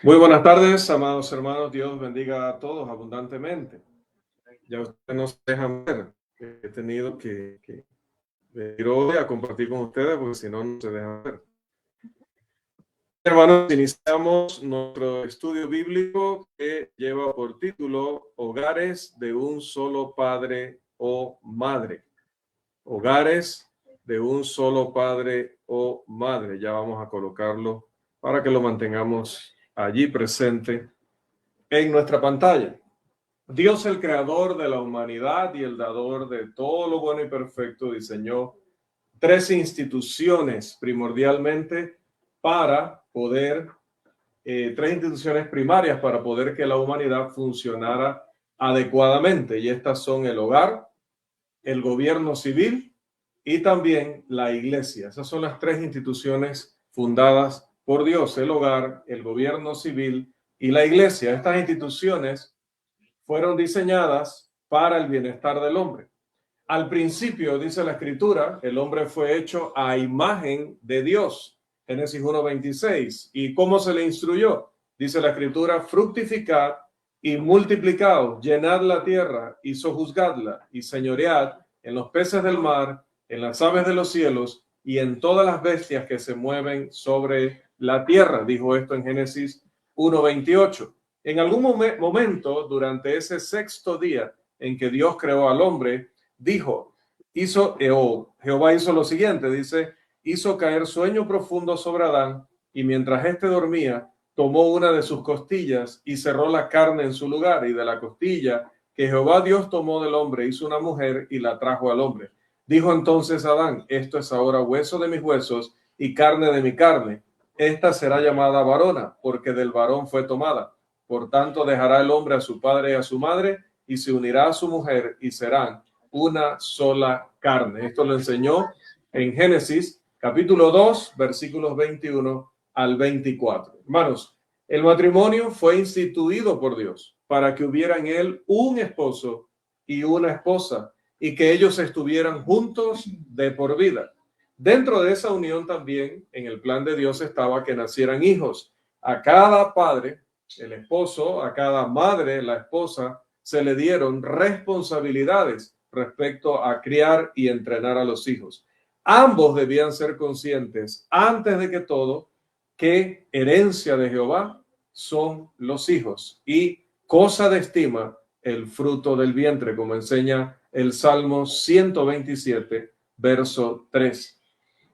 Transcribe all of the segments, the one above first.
Muy buenas tardes, amados hermanos. Dios bendiga a todos abundantemente. Ya ustedes no se dejan ver. He tenido que venir hoy a compartir con ustedes porque si no, no se dejan ver. Hermanos, iniciamos nuestro estudio bíblico que lleva por título Hogares de un solo padre o madre. Hogares de un solo padre o madre. Ya vamos a colocarlo para que lo mantengamos allí presente en nuestra pantalla. Dios, el creador de la humanidad y el dador de todo lo bueno y perfecto, diseñó tres instituciones primordialmente para poder, tres instituciones primarias para poder que la humanidad funcionara adecuadamente. Y estas son el hogar, el gobierno civil y también la iglesia. Esas son las tres instituciones fundadas por Dios: el hogar, el gobierno civil y la iglesia. Estas instituciones fueron diseñadas para el bienestar del hombre. Al principio, dice la Escritura, el hombre fue hecho a imagen de Dios. Génesis 1:26. ¿Y cómo se le instruyó? Dice la Escritura: fructificad y multiplicaos, llenad la tierra y sojuzgadla, y señoread en los peces del mar, en las aves de los cielos y en todas las bestias que se mueven sobre la tierra. Dijo esto en Génesis 1:28. En algún momento, durante ese sexto día en que Dios creó al hombre, Jehová hizo lo siguiente, dice: hizo caer sueño profundo sobre Adán, y mientras éste dormía, tomó una de sus costillas y cerró la carne en su lugar, y de la costilla que Jehová Dios tomó del hombre, hizo una mujer y la trajo al hombre. Dijo entonces Adán: esto es ahora hueso de mis huesos y carne de mi carne. Esta será llamada varona, porque del varón fue tomada. Por tanto, dejará el hombre a su padre y a su madre, y se unirá a su mujer, y serán una sola carne. Esto lo enseñó en Génesis capítulo 2, versículos 21 al 24. Hermanos, el matrimonio fue instituido por Dios para que hubiera en él un esposo y una esposa, y que ellos estuvieran juntos de por vida. Dentro de esa unión también, en el plan de Dios, estaba que nacieran hijos. A cada padre, el esposo, a cada madre, la esposa, se le dieron responsabilidades respecto a criar y entrenar a los hijos. Ambos debían ser conscientes, antes de que todo, que herencia de Jehová son los hijos y cosa de estima el fruto del vientre, como enseña el Salmo 127, verso 3.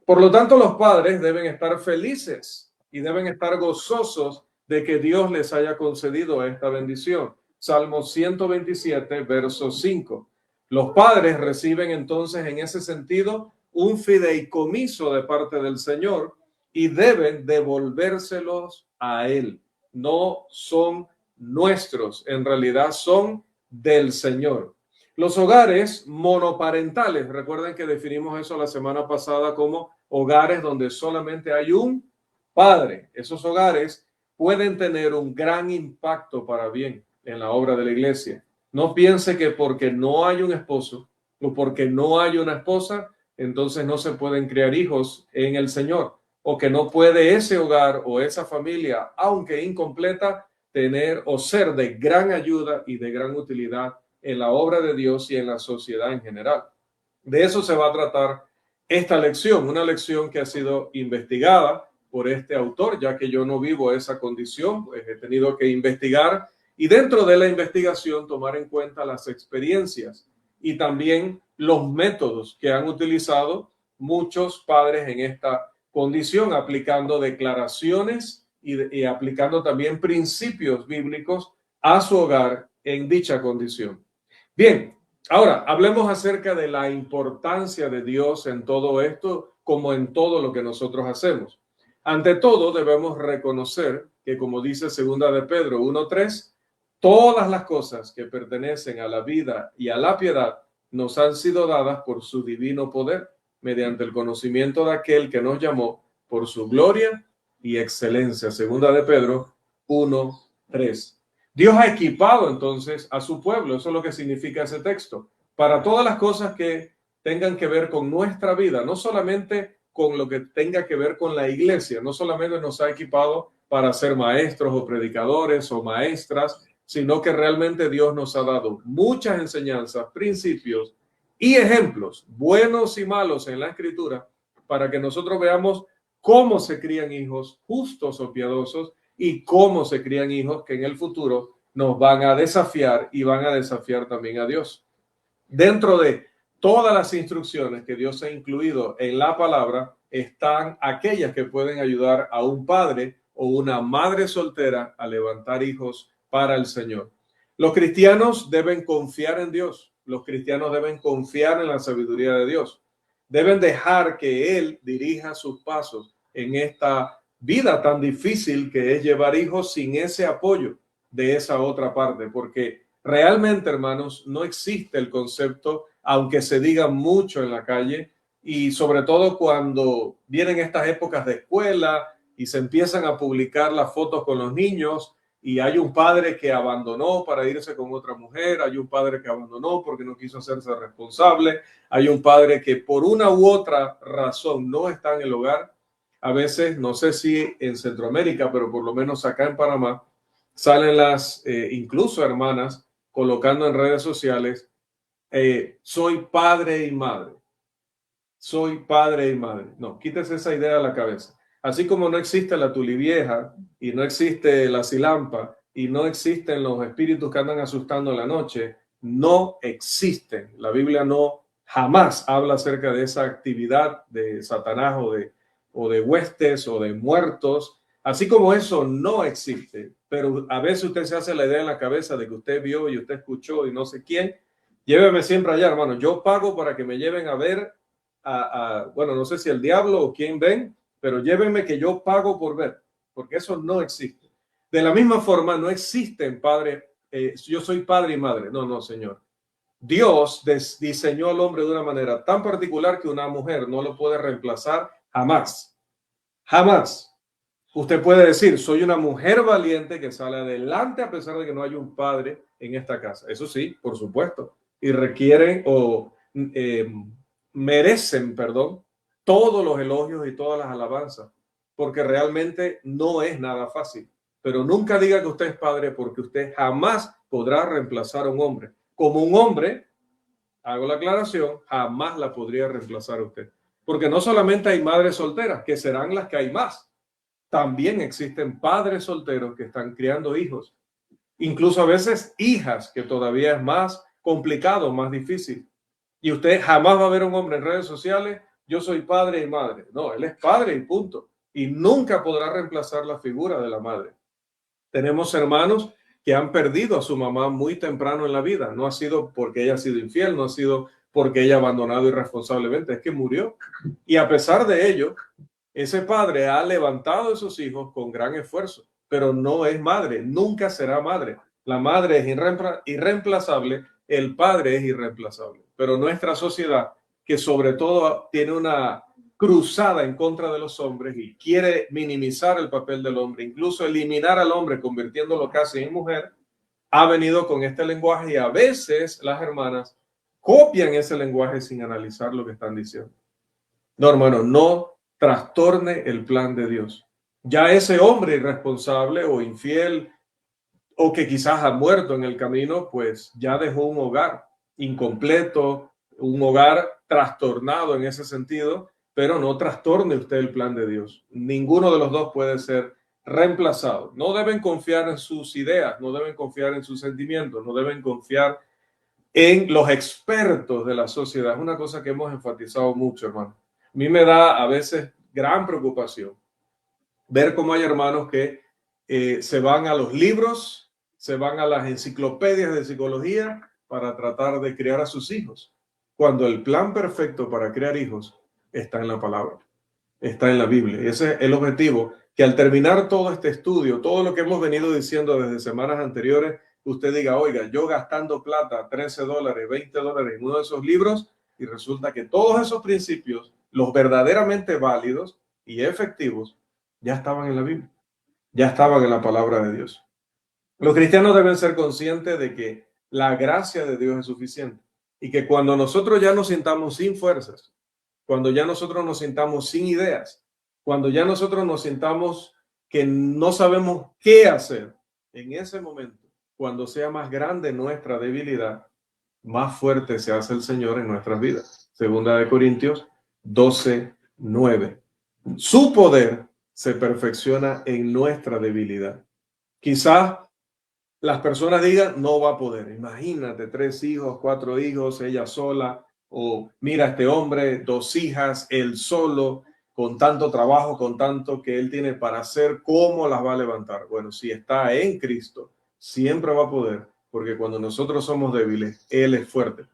Por lo tanto, los padres deben estar felices y deben estar gozosos de que Dios les haya concedido esta bendición. Salmo 127, verso 5. Los padres reciben entonces en ese sentido un fideicomiso de parte del Señor y deben devolvérselos a Él. No son nuestros, en realidad son del Señor. Los hogares monoparentales, recuerden que definimos eso la semana pasada como hogares donde solamente hay un padre. Esos hogares pueden tener un gran impacto para bien en la obra de la iglesia. No piense que porque no hay un esposo o porque no hay una esposa, entonces no se pueden criar hijos en el Señor, o que no puede ese hogar o esa familia, aunque incompleta, tener o ser de gran ayuda y de gran utilidad en la obra de Dios y en la sociedad en general. De eso se va a tratar esta lección, una lección que ha sido investigada por este autor, ya que yo no vivo esa condición, pues he tenido que investigar y dentro de la investigación tomar en cuenta las experiencias y también los métodos que han utilizado muchos padres en esta condición, aplicando declaraciones y aplicando también principios bíblicos a su hogar en dicha condición. Bien, ahora hablemos acerca de la importancia de Dios en todo esto, como en todo lo que nosotros hacemos. Ante todo, debemos reconocer que, como dice segunda de Pedro 1:3, todas las cosas que pertenecen a la vida y a la piedad nos han sido dadas por su divino poder, mediante el conocimiento de aquel que nos llamó por su gloria y excelencia. Segunda de Pedro 1:3. Dios ha equipado entonces a su pueblo, eso es lo que significa ese texto, para todas las cosas que tengan que ver con nuestra vida, no solamente con lo que tenga que ver con la iglesia, no solamente nos ha equipado para ser maestros o predicadores o maestras, sino que realmente Dios nos ha dado muchas enseñanzas, principios y ejemplos, buenos y malos en la Escritura, para que nosotros veamos cómo se crían hijos justos o piadosos y cómo se crían hijos que en el futuro nos van a desafiar y van a desafiar también a Dios. Dentro de todas las instrucciones que Dios ha incluido en la palabra están aquellas que pueden ayudar a un padre o una madre soltera a levantar hijos para el Señor. Los cristianos deben confiar en Dios. Los cristianos deben confiar en la sabiduría de Dios. Deben dejar que Él dirija sus pasos en esta vida tan difícil que es llevar hijos sin ese apoyo de esa otra parte, porque realmente, hermanos, no existe el concepto, aunque se diga mucho en la calle, y sobre todo cuando vienen estas épocas de escuela y se empiezan a publicar las fotos con los niños y hay un padre que abandonó para irse con otra mujer, hay un padre que abandonó porque no quiso hacerse responsable, hay un padre que por una u otra razón no está en el hogar. A veces, no sé si en Centroamérica, pero por lo menos acá en Panamá, salen las incluso hermanas colocando en redes sociales, soy padre y madre. Soy padre y madre. No, quítese esa idea de la cabeza. Así como no existe la tulivieja y no existe la silampa y no existen los espíritus que andan asustando en la noche, no existen. La Biblia no jamás habla acerca de esa actividad de Satanás o de huestes o de muertos. Así como eso no existe, pero a veces usted se hace la idea en la cabeza de que usted vio y usted escuchó y no sé quién. Lléveme siempre allá, hermano. Yo pago para que me lleven a ver bueno, no sé si el diablo o quién ven, pero llévenme que yo pago por ver, porque eso no existe. De la misma forma, no existen padre, yo soy padre y madre. No, no, señor. Dios diseñó al hombre de una manera tan particular que una mujer no lo puede reemplazar jamás. Jamás. Usted puede decir, soy una mujer valiente que sale adelante a pesar de que no hay un padre en esta casa. Eso sí, por supuesto. Y requieren o merecen, perdón, todos los elogios y todas las alabanzas, porque realmente no es nada fácil. Pero nunca diga que usted es padre porque usted jamás podrá reemplazar a un hombre. Como un hombre, hago la aclaración, jamás la podría reemplazar usted. Porque no solamente hay madres solteras, que serán las que hay más. También existen padres solteros que están criando hijos, incluso a veces hijas, que todavía es más complicado, más difícil. Y usted jamás va a ver un hombre en redes sociales, yo soy padre y madre. No, él es padre y punto. Y nunca podrá reemplazar la figura de la madre. Tenemos hermanos que han perdido a su mamá muy temprano en la vida. No ha sido porque ella ha sido infiel, no ha sido porque ella ha abandonado irresponsablemente, es que murió. Y a pesar de ello, ese padre ha levantado a sus hijos con gran esfuerzo, pero no es madre, nunca será madre. La madre es irreemplazable, el padre es irreemplazable. Pero nuestra sociedad, que sobre todo tiene una cruzada en contra de los hombres y quiere minimizar el papel del hombre, incluso eliminar al hombre convirtiéndolo casi en mujer, ha venido con este lenguaje y a veces las hermanas copian ese lenguaje sin analizar lo que están diciendo. No, hermano, no trastorne el plan de Dios. Ya ese hombre irresponsable o infiel o que quizás ha muerto en el camino, pues ya dejó un hogar incompleto, un hogar trastornado en ese sentido, pero no trastorne usted el plan de Dios. Ninguno de los dos puede ser reemplazado. No deben confiar en sus ideas, no deben confiar en sus sentimientos, no deben confiar en los expertos de la sociedad. Es una cosa que hemos enfatizado mucho, hermano. A mí me da a veces gran preocupación ver cómo hay hermanos que se van a los libros, se van a las enciclopedias de psicología para tratar de criar a sus hijos, cuando el plan perfecto para criar hijos está en la palabra, está en la Biblia. Y ese es el objetivo, que al terminar todo este estudio, todo lo que hemos venido diciendo desde semanas anteriores, usted diga, oiga, yo gastando plata, $13, $20 en uno de esos libros, y resulta que todos esos principios, los verdaderamente válidos y efectivos, ya estaban en la Biblia, ya estaban en la palabra de Dios. Los cristianos deben ser conscientes de que la gracia de Dios es suficiente y que cuando nosotros ya nos sintamos sin fuerzas, cuando ya nosotros nos sintamos sin ideas, cuando ya nosotros nos sintamos que no sabemos qué hacer, en ese momento, cuando sea más grande nuestra debilidad, más fuerte se hace el Señor en nuestras vidas. Segunda de Corintios 12:9. Su poder se perfecciona en nuestra debilidad. Quizás las personas digan, no va a poder. Imagínate, 3 hijos, 4 hijos, ella sola, o mira este hombre, 2 hijas, él solo, con tanto trabajo, con tanto que él tiene para hacer, ¿cómo las va a levantar? Bueno, si está en Cristo, siempre va a poder, porque cuando nosotros somos débiles, Él es fuerte.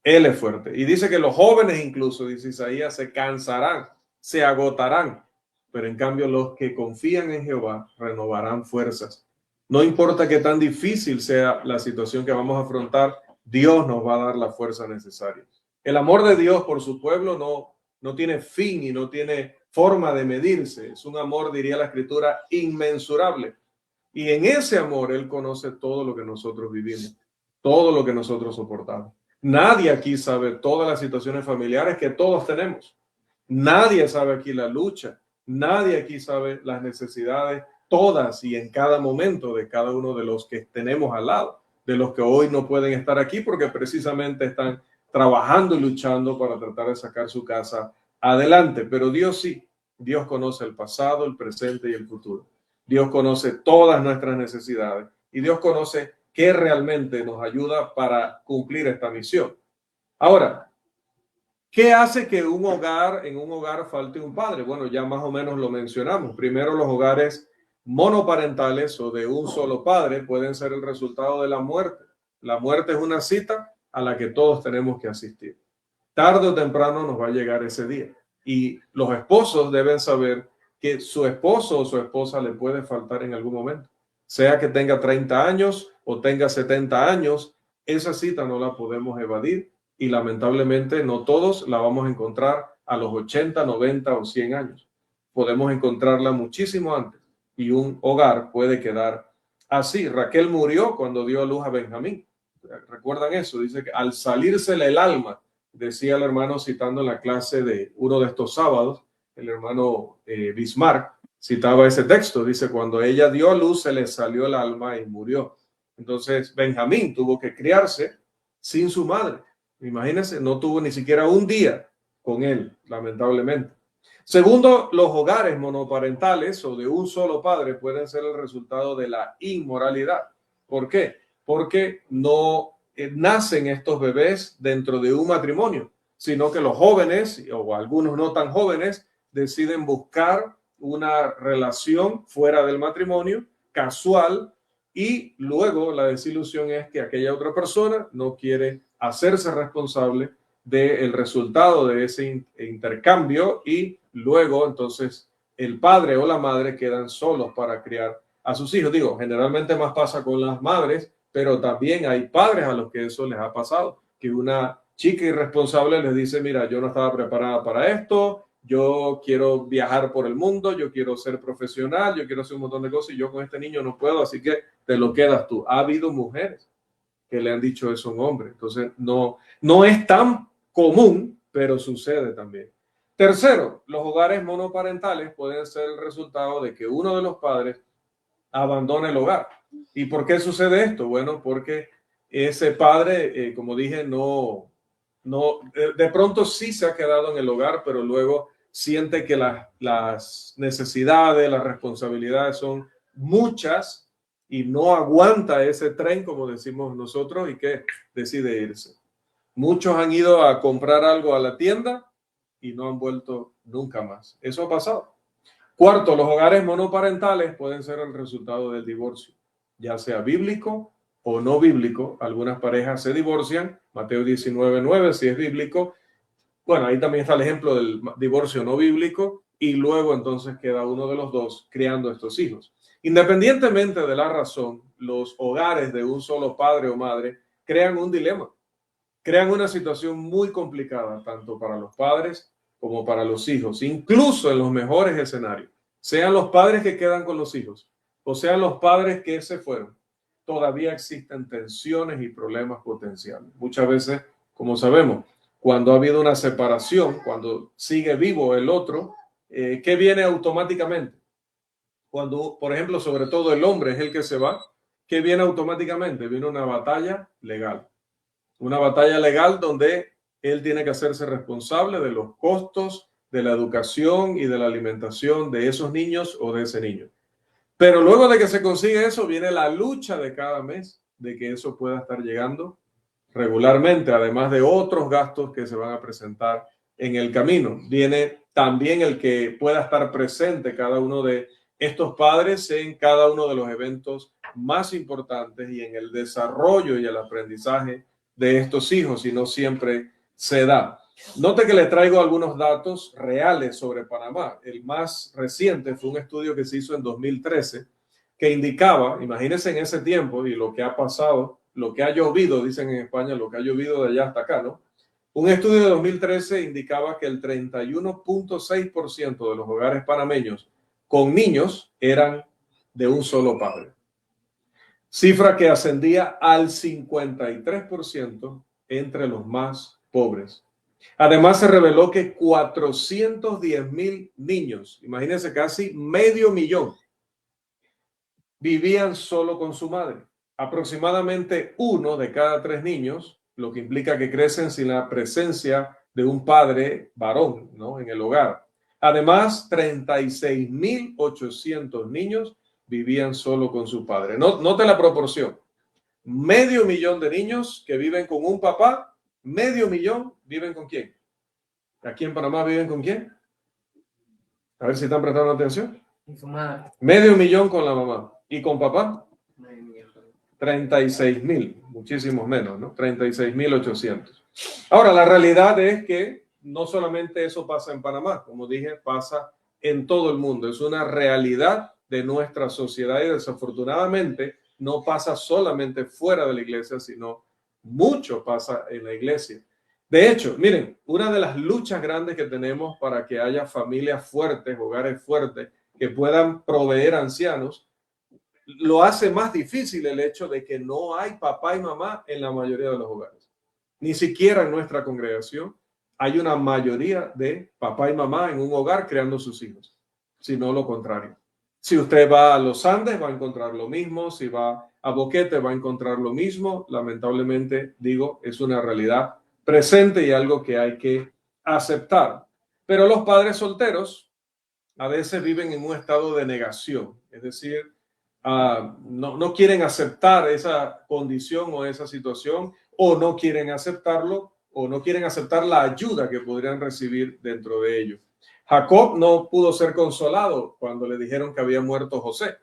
Él es fuerte. Y dice que los jóvenes incluso, dice Isaías, se cansarán, se agotarán, pero en cambio los que confían en Jehová renovarán fuerzas. No importa qué tan difícil sea la situación que vamos a afrontar, Dios nos va a dar la fuerza necesaria. El amor de Dios por su pueblo no tiene fin y no tiene forma de medirse. Es un amor, diría la Escritura, inmensurable. Y en ese amor Él conoce todo lo que nosotros vivimos, todo lo que nosotros soportamos. Nadie aquí sabe todas las situaciones familiares que todos tenemos. Nadie sabe aquí la lucha. Nadie aquí sabe las necesidades, todas y en cada momento de cada uno de los que tenemos al lado, de los que hoy no pueden estar aquí porque precisamente están trabajando y luchando para tratar de sacar su casa adelante. Pero Dios sí, Dios conoce el pasado, el presente y el futuro. Dios conoce todas nuestras necesidades y Dios conoce qué realmente nos ayuda para cumplir esta misión. Ahora, ¿qué hace que en un hogar falte un padre? Bueno, ya más o menos lo mencionamos. Primero, los hogares monoparentales o de un solo padre pueden ser el resultado de la muerte. La muerte es una cita a la que todos tenemos que asistir. Tarde o temprano nos va a llegar ese día. Y los esposos deben saber que su esposo o su esposa le puede faltar en algún momento. Sea que tenga 30 años o tenga 70 años, esa cita no la podemos evadir y lamentablemente no todos la vamos a encontrar a los 80, 90 o 100 años. Podemos encontrarla muchísimo antes y un hogar puede quedar así. Raquel murió cuando dio a luz a Benjamín. ¿Recuerdan eso? Dice que al salírsele el alma, decía el hermano citando en la clase de uno de estos sábados, el hermano Bismarck citaba ese texto, dice, cuando ella dio a luz se le salió el alma y murió. Entonces Benjamín tuvo que criarse sin su madre. Imagínense, no tuvo ni siquiera un día con él, lamentablemente. Segundo, los hogares monoparentales o de un solo padre pueden ser el resultado de la inmoralidad. ¿Por qué? Porque no nacen estos bebés dentro de un matrimonio, sino que los jóvenes o algunos no tan jóvenes deciden buscar una relación fuera del matrimonio, casual, y luego la desilusión es que aquella otra persona no quiere hacerse responsable del resultado de ese intercambio y luego entonces el padre o la madre quedan solos para criar a sus hijos. Digo, generalmente más pasa con las madres, pero también hay padres a los que eso les ha pasado, que una chica irresponsable les dice, mira, yo no estaba preparada para esto, yo quiero viajar por el mundo, yo quiero ser profesional, yo quiero hacer un montón de cosas y yo con este niño no puedo, así que te lo quedas tú. Ha habido mujeres que le han dicho eso a un hombre, entonces no es tan común, pero sucede también. Tercero, los hogares monoparentales pueden ser el resultado de que uno de los padres abandona el hogar. ¿Y por qué sucede esto? Bueno, porque ese padre, como dije, de pronto sí se ha quedado en el hogar, pero luego siente que las necesidades, las responsabilidades son muchas y no aguanta ese tren, como decimos nosotros, y que decide irse. Muchos han ido a comprar algo a la tienda y no han vuelto nunca más. Eso ha pasado. Cuarto, los hogares monoparentales pueden ser el resultado del divorcio, ya sea bíblico o no bíblico. Algunas parejas se divorcian, Mateo 19:9 si es bíblico. Bueno, ahí también está el ejemplo del divorcio no bíblico y luego entonces queda uno de los dos criando estos hijos. Independientemente de la razón, los hogares de un solo padre o madre crean un dilema, crean una situación muy complicada, tanto para los padres como para los hijos, incluso en los mejores escenarios, sean los padres que quedan con los hijos o sean los padres que se fueron, todavía existen tensiones y problemas potenciales. Muchas veces, como sabemos, cuando ha habido una separación, cuando sigue vivo el otro, ¿qué viene automáticamente? cuando, por ejemplo, sobre todo el hombre es el que se va, ¿qué viene automáticamente? Viene una batalla legal. Una batalla legal donde él tiene que hacerse responsable de los costos de la educación y de la alimentación de esos niños o de ese niño. Pero luego de que se consigue eso, viene la lucha de cada mes de que eso pueda estar llegando regularmente, además de otros gastos que se van a presentar en el camino. Viene también el que pueda estar presente cada uno de estos padres en cada uno de los eventos más importantes y en el desarrollo y el aprendizaje de estos hijos, y no siempre se da. Note que le traigo algunos datos reales sobre Panamá. El más reciente fue un estudio que se hizo en 2013 que indicaba, imagínense en ese tiempo y lo que ha pasado, lo que ha llovido, dicen en España, lo que ha llovido de allá hasta acá, ¿no? Un estudio de 2013 indicaba que el 31.6% de los hogares panameños con niños eran de un solo padre. Cifra que ascendía al 53% entre los más pobres. Además, se reveló que 410,000 niños, imagínense, casi medio millón, vivían solo con su madre. Aproximadamente 1 de cada 3 niños, lo que implica que crecen sin la presencia de un padre varón, ¿no?, en el hogar. Además, 36,800 niños vivían solo con su padre. Note la proporción. Medio millón de niños que viven con un papá, medio millón viven con quién. Aquí en Panamá viven con quién. A ver si están prestando atención. Con su madre. Medio millón con la mamá. ¿Y con papá? 36,000, muchísimos menos, ¿no? 36,800. Ahora, la realidad es que no solamente eso pasa en Panamá, como dije, pasa en todo el mundo. Es una realidad de nuestra sociedad y desafortunadamente no pasa solamente fuera de la iglesia, sino mucho pasa en la iglesia. De hecho, miren, una de las luchas grandes que tenemos para que haya familias fuertes, hogares fuertes, que puedan proveer ancianos, lo hace más difícil el hecho de que no hay papá y mamá en la mayoría de los hogares. Ni siquiera en nuestra congregación hay una mayoría de papá y mamá en un hogar creando sus hijos, sino lo contrario. Si usted va a los Andes va a encontrar lo mismo, si va a Boquete va a encontrar lo mismo. Lamentablemente, digo, es una realidad presente y algo que hay que aceptar. Pero los padres solteros a veces viven en un estado de negación, es decir, no quieren aceptar esa condición o esa situación, o no quieren aceptarlo, o no quieren aceptar la ayuda que podrían recibir dentro de ello. Jacob no pudo ser consolado cuando le dijeron que había muerto José.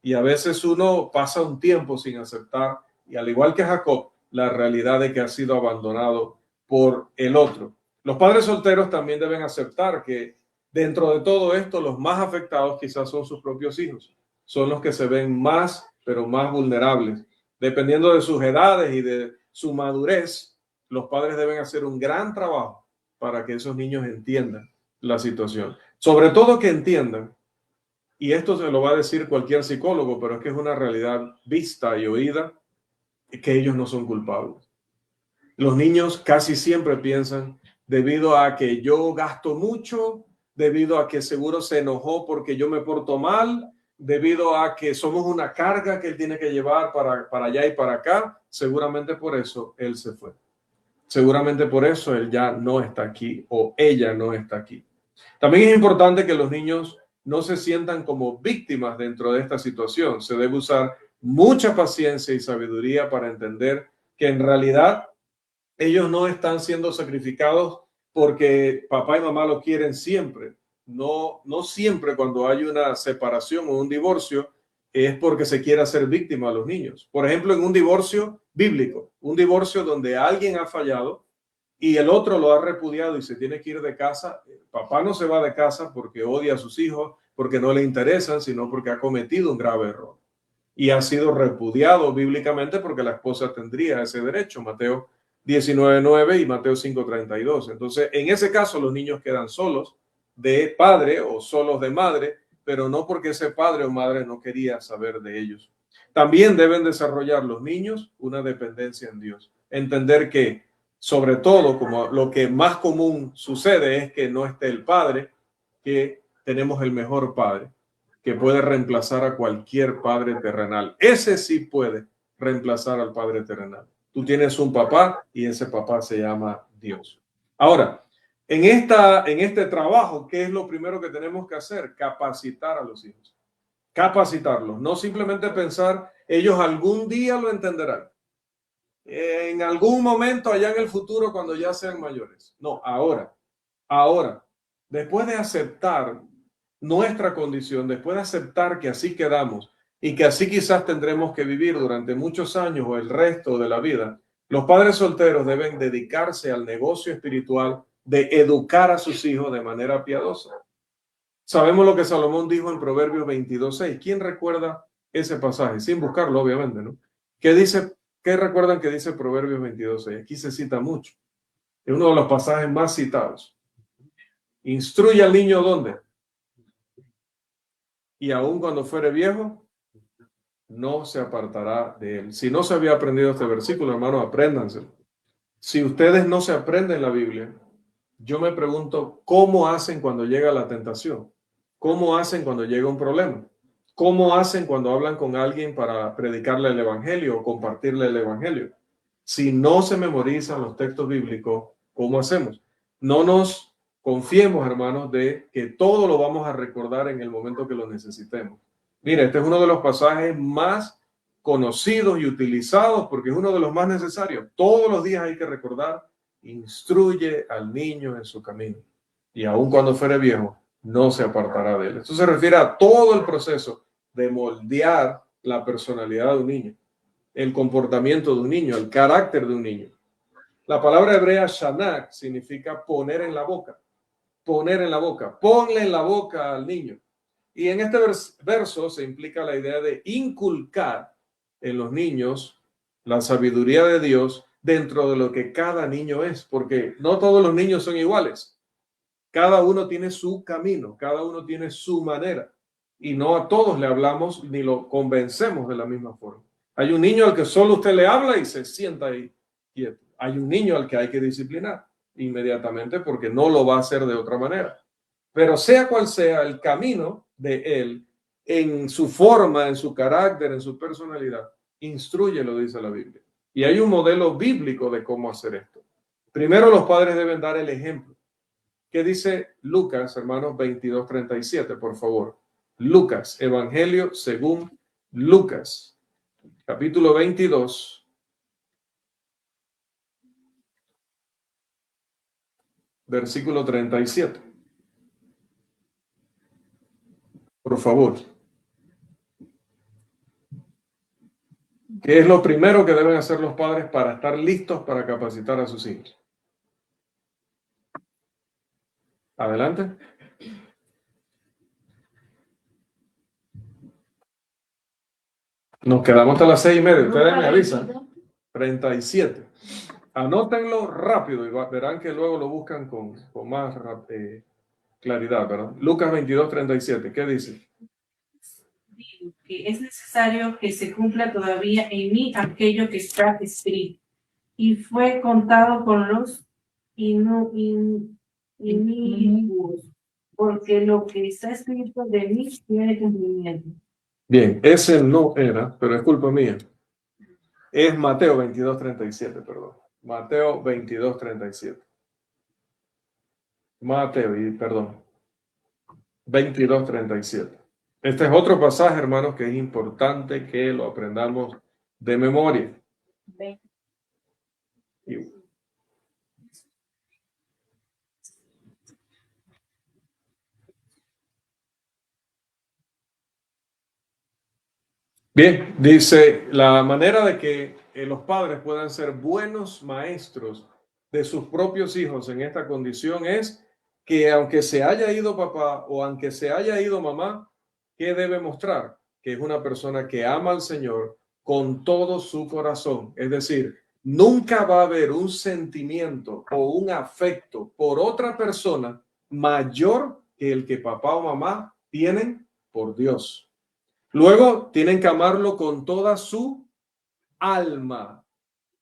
Y a veces uno pasa un tiempo sin aceptar, y al igual que Jacob, la realidad de que ha sido abandonado por el otro. Los padres solteros también deben aceptar que dentro de todo esto, los más afectados quizás son sus propios hijos. Son los que se ven más, pero más vulnerables. Dependiendo de sus edades y de su madurez, los padres deben hacer un gran trabajo para que esos niños entiendan la situación. Sobre todo que entiendan, y esto se lo va a decir cualquier psicólogo, pero es que es una realidad vista y oída, que ellos no son culpables. Los niños casi siempre piensan, debido a que yo gasto mucho, debido a que seguro se enojó porque yo me porto mal, debido a que somos una carga que él tiene que llevar para allá y para acá, seguramente por eso él se fue. Seguramente por eso él ya no está aquí o ella no está aquí. También es importante que los niños no se sientan como víctimas dentro de esta situación. Se debe usar mucha paciencia y sabiduría para entender que en realidad ellos no están siendo sacrificados porque papá y mamá lo quieren siempre. No siempre cuando hay una separación o un divorcio es porque se quiere hacer víctima a los niños. Por ejemplo, en un divorcio bíblico, un divorcio donde alguien ha fallado y el otro lo ha repudiado y se tiene que ir de casa. Papá no se va de casa porque odia a sus hijos, porque no le interesan, sino porque ha cometido un grave error. Y ha sido repudiado bíblicamente porque la esposa tendría ese derecho. Mateo 19:9 y Mateo 5:32. Entonces, en ese caso, los niños quedan solos de padre o solos de madre, pero no porque ese padre o madre no quería saber de ellos. También deben desarrollar los niños una dependencia en Dios. Entender que, sobre todo, como lo que más común sucede es que no esté el padre, que tenemos el mejor padre. que puede reemplazar a cualquier padre terrenal. Ese sí puede reemplazar al padre terrenal. Tú tienes un papá y ese papá se llama Dios. Ahora, en este trabajo, ¿qué es lo primero que tenemos que hacer? Capacitar a los hijos. Capacitarlos, no simplemente pensar, ellos algún día lo entenderán. En algún momento allá en el futuro cuando ya sean mayores. No, ahora, después de aceptar nuestra condición, después de aceptar que así quedamos y que así quizás tendremos que vivir durante muchos años o el resto de la vida, los padres solteros deben dedicarse al negocio espiritual de educar a sus hijos de manera piadosa. Sabemos lo que Salomón dijo en Proverbios 22:6. ¿Quién recuerda ese pasaje? Sin buscarlo, obviamente, ¿no? ¿Qué dice? ¿Qué recuerdan que dice Proverbios 22:6? Aquí se cita mucho. Es uno de los pasajes más citados. Instruye al niño ¿dónde? Y aun cuando fuere viejo, no se apartará de él. Si no se había aprendido este versículo, hermanos, apréndanselo. Si ustedes no se aprenden la Biblia, yo me pregunto, ¿cómo hacen cuando llega la tentación? ¿Cómo hacen cuando llega un problema? ¿Cómo hacen cuando hablan con alguien para predicarle el evangelio o compartirle el evangelio? Si no se memorizan los textos bíblicos, ¿cómo hacemos? No nos confiemos, hermanos, de que todo lo vamos a recordar en el momento que lo necesitemos. Mira, este es uno de los pasajes más conocidos y utilizados porque es uno de los más necesarios. Todos los días hay que recordar: instruye al niño en su camino, y aun cuando fuere viejo, no se apartará de él. Esto se refiere a todo el proceso de moldear la personalidad de un niño, el comportamiento de un niño, el carácter de un niño. La palabra hebrea shanak significa poner en la boca. Poner en la boca. Ponle en la boca al niño. Y en este verso se implica la idea de inculcar en los niños la sabiduría de Dios dentro de lo que cada niño es, porque no todos los niños son iguales. Cada uno tiene su camino, cada uno tiene su manera, y no a todos le hablamos ni lo convencemos de la misma forma. Hay un niño al que solo usted le habla y se sienta ahí quieto. Hay un niño al que hay que disciplinar inmediatamente porque no lo va a hacer de otra manera. Pero sea cual sea el camino de él, en su forma, en su carácter, en su personalidad, instrúyelo, dice la Biblia. Y hay un modelo bíblico de cómo hacer esto. Primero, los padres deben dar el ejemplo. ¿Qué dice Lucas, hermanos? 22:37, por favor. Lucas, Evangelio según Lucas, capítulo 22, versículo 37. Por favor. ¿Qué es lo primero que deben hacer los padres para estar listos para capacitar a sus hijos? Adelante. Nos quedamos hasta las 6:30. Ustedes me avisan. 37. Anótenlo rápido y verán que luego lo buscan con más claridad, ¿verdad? Lucas 22:37. ¿Qué dice? Que es necesario que se cumpla todavía en mí aquello que está escrito. Y fue contado con los inicuos, porque lo que está escrito de mí tiene cumplimiento. Bien, ese no era, pero es culpa mía. Es Mateo 22:37, perdón. Mateo 22:37. Mateo, perdón. 22:37. Este es otro pasaje, hermanos, que es importante que lo aprendamos de memoria. Bien, dice, la manera de que los padres puedan ser buenos maestros de sus propios hijos en esta condición es que aunque se haya ido papá o aunque se haya ido mamá, ¿qué debe mostrar? Que es una persona que ama al Señor con todo su corazón. Es decir, nunca va a haber un sentimiento o un afecto por otra persona mayor que el que papá o mamá tienen por Dios. Luego tienen que amarlo con toda su alma.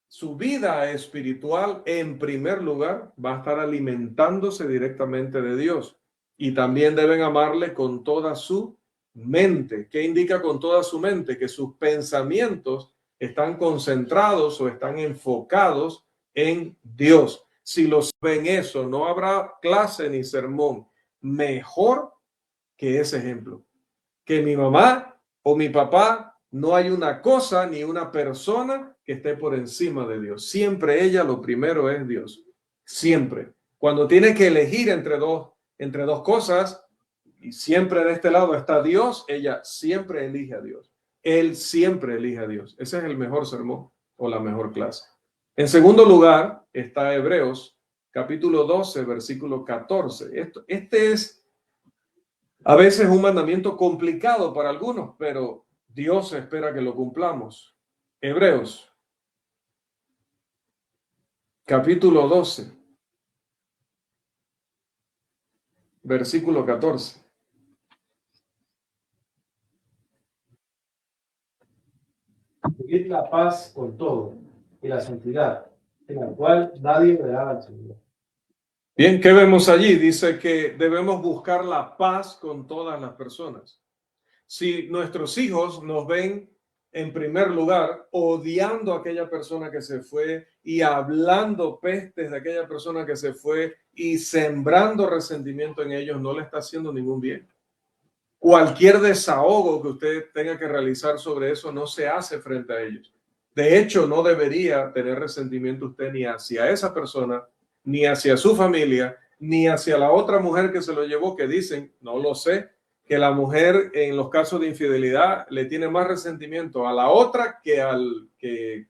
Su vida espiritual, en primer lugar, va a estar alimentándose directamente de Dios. Y también deben amarle con toda su mente. ¿Qué indica con toda su mente? Que sus pensamientos están concentrados o están enfocados en Dios. Si los ven eso, no habrá clase ni sermón mejor que ese ejemplo. Que mi mamá o mi papá, no hay una cosa ni una persona que esté por encima de Dios. Siempre ella lo primero es Dios. Siempre. Cuando tiene que elegir entre dos cosas, y siempre de este lado está Dios, ella siempre elige a Dios. Él siempre elige a Dios. Ese es el mejor sermón o la mejor clase. En segundo lugar está Hebreos, capítulo 12, versículo 14. Este es a veces un mandamiento complicado para algunos, pero Dios espera que lo cumplamos. Hebreos, capítulo 12, versículo 14. Seguid la paz con todo y la santidad, en la cual nadie verá al Señor. Bien, ¿qué vemos allí? Dice que debemos buscar la paz con todas las personas. Si nuestros hijos nos ven en primer lugar odiando a aquella persona que se fue y hablando pestes de aquella persona que se fue y sembrando resentimiento en ellos, no le está haciendo ningún bien. Cualquier desahogo que usted tenga que realizar sobre eso no se hace frente a ellos. De hecho, no debería tener resentimiento usted ni hacia esa persona, ni hacia su familia, ni hacia la otra mujer que se lo llevó, que dicen, no lo sé, que la mujer en los casos de infidelidad le tiene más resentimiento a la otra que al que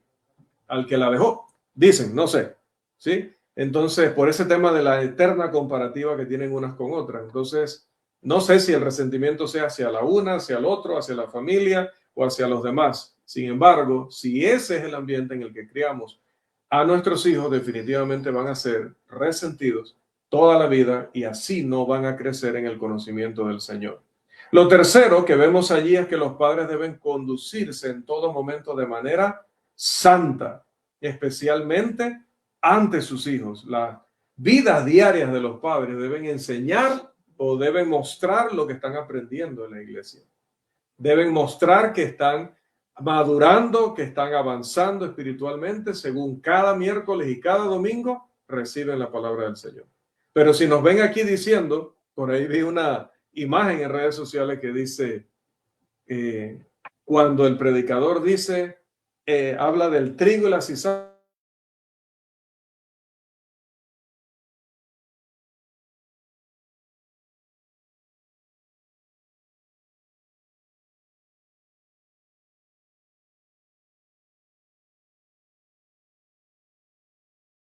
la dejó. Dicen, no sé, ¿sí? Entonces, por ese tema de la eterna comparativa que tienen unas con otras. Entonces, no sé si el resentimiento sea hacia la una, hacia el otro, hacia la familia o hacia los demás. Sin embargo, si ese es el ambiente en el que criamos a nuestros hijos, definitivamente van a ser resentidos toda la vida y así no van a crecer en el conocimiento del Señor. Lo tercero que vemos allí es que los padres deben conducirse en todo momento de manera santa, especialmente ante sus hijos. Las vidas diarias de los padres deben enseñar o deben mostrar lo que están aprendiendo en la iglesia. Deben mostrar que están madurando, que están avanzando espiritualmente según cada miércoles y cada domingo reciben la palabra del Señor. Pero si nos ven aquí diciendo, por ahí vi una imagen en redes sociales que dice, cuando el predicador dice, habla del trigo y la cizaña,